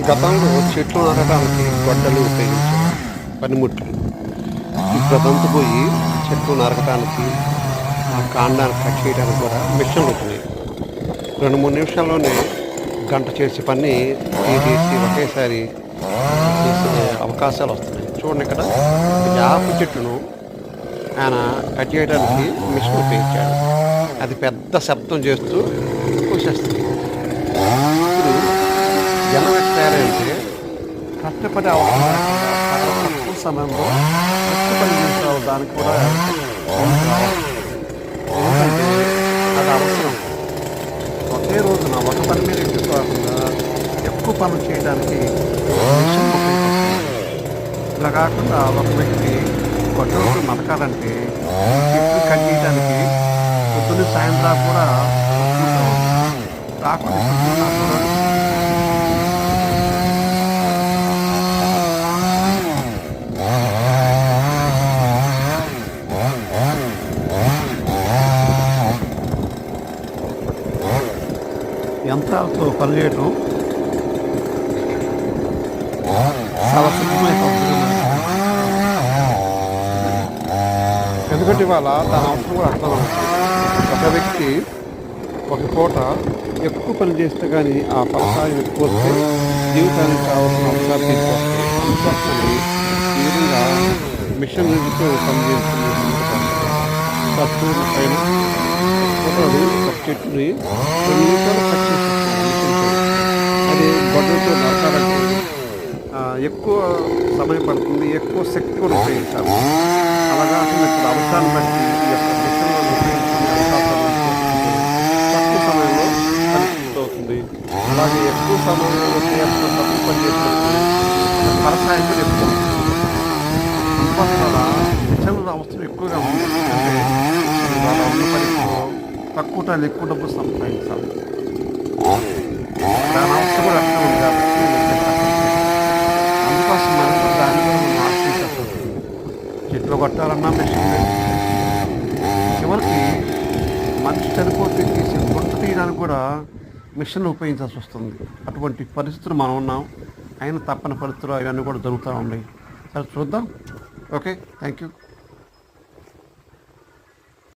గతంలో చెట్లు నాటడానికి గొడ్డలు ఉపయోగించేవారు, పనిముట్లు. ఇప్పుడు అదంతా పోయి చెట్లు నరకటానికి, ఆ కాండాన్ని కట్ చేయడానికి కూడా మిషన్లు వచ్చినాయి. 2, 3 నిమిషాల్లోనే గంట చేసే పని తీసేసి ఒకేసారి చేసే అవకాశాలు వస్తున్నాయి. చూడండి ఇక్కడ యాప చెట్టును ఆయన కట్ చేయడానికి మిషన్ ఉపయోగించాడు. అది పెద్ద శబ్దం చేస్తూ కోసేస్తుంది. ఇప్పుడు జనం ఎట్లా తయారంటే కష్టపడి అవసరం లేకుండా చాలా తక్కువ సమయంలో కష్టపడి చేసే దానికి కూడా రావాలి. ఎందుకంటే అది అవసరం. ఒకే రోజున ఒక పని మీద ఎక్కువ కాకుండా ఎక్కువ పనులు చేయడానికి మిషన్ ఉపయోగపడుతుంది. ఇలా కాకుండా ఒక వ్యక్తి గొడ్డలతో నరకాలంటే చెట్లు కట్ చేయడానికి పొద్దున్న సాయంత్రం కూడా కాకుండా యంత్రాలతో పనిచేయడం చాలా సులభమైపోతుంది. ఎందుకంటే ఇవాళ దాని అవసరం కూడా అర్థం అవుతుంది. ఒక వ్యక్తి ఒక పూట ఎక్కువ పని చేస్తే కానీ ఆ ఫలసాయం ఎక్కువ వస్తే జీవితానికి కావాల్సిన అంశాలు తీసుకొస్తాయి. అందుకోసమని ఈ విధంగా మిషనరీతో పనిచేస్తుంది. సత్తూరు పైన ఒకడు ఒక చెట్టుని 2 నిమిషాలు కట్ చేసేస్తాడు. అది గొడ్డలతో నరకాలంటే ఎక్కువ సమయం పడుతుంది, ఎక్కువ శక్తి కూడా ఉపయోగించాలి. అలాగా ఇక్కడ అవసరాన్ని బట్టి ఈ యొక్క మిషన్లో ఉపయోగించుకునే అవకాశాలు తక్కువ సమయంలో పని పూర్తవుతుంది. అలాగే ఎక్కువ సమయంలో చేయాల్సిన తక్కువ పని చేసినప్పుడు ఫలసాయం కూడా ఎక్కువ. అందువల్ల మిషన్ల అవసరం ఎక్కువగా ఉంది. అంటే వాళ్ళ ఉన్న పనిలో తక్కువ టైం ఎక్కువ డబ్బు సంపాదించాలి. దాని అవసరం కూడా అర్థం ఉంది కాబట్టి అందుకోసం మనం దాన్ని కూడా మనం ఆశ్రయించాల్సి ఉంటుంది. చెట్లు కొట్టాలన్నా మిషన్ చివరికి మనిషి చనిపోతే తీసి గుంట తీయడానికి కూడా మిషన్లు ఉపయోగించాల్సి వస్తుంది. అటువంటి పరిస్థితులు మనం ఉన్నాం. అయినా తప్పని పరిస్థితులు అవన్నీ కూడా జరుగుతూ ఉన్నాయి. సరే చూద్దాం. Okay, thank you.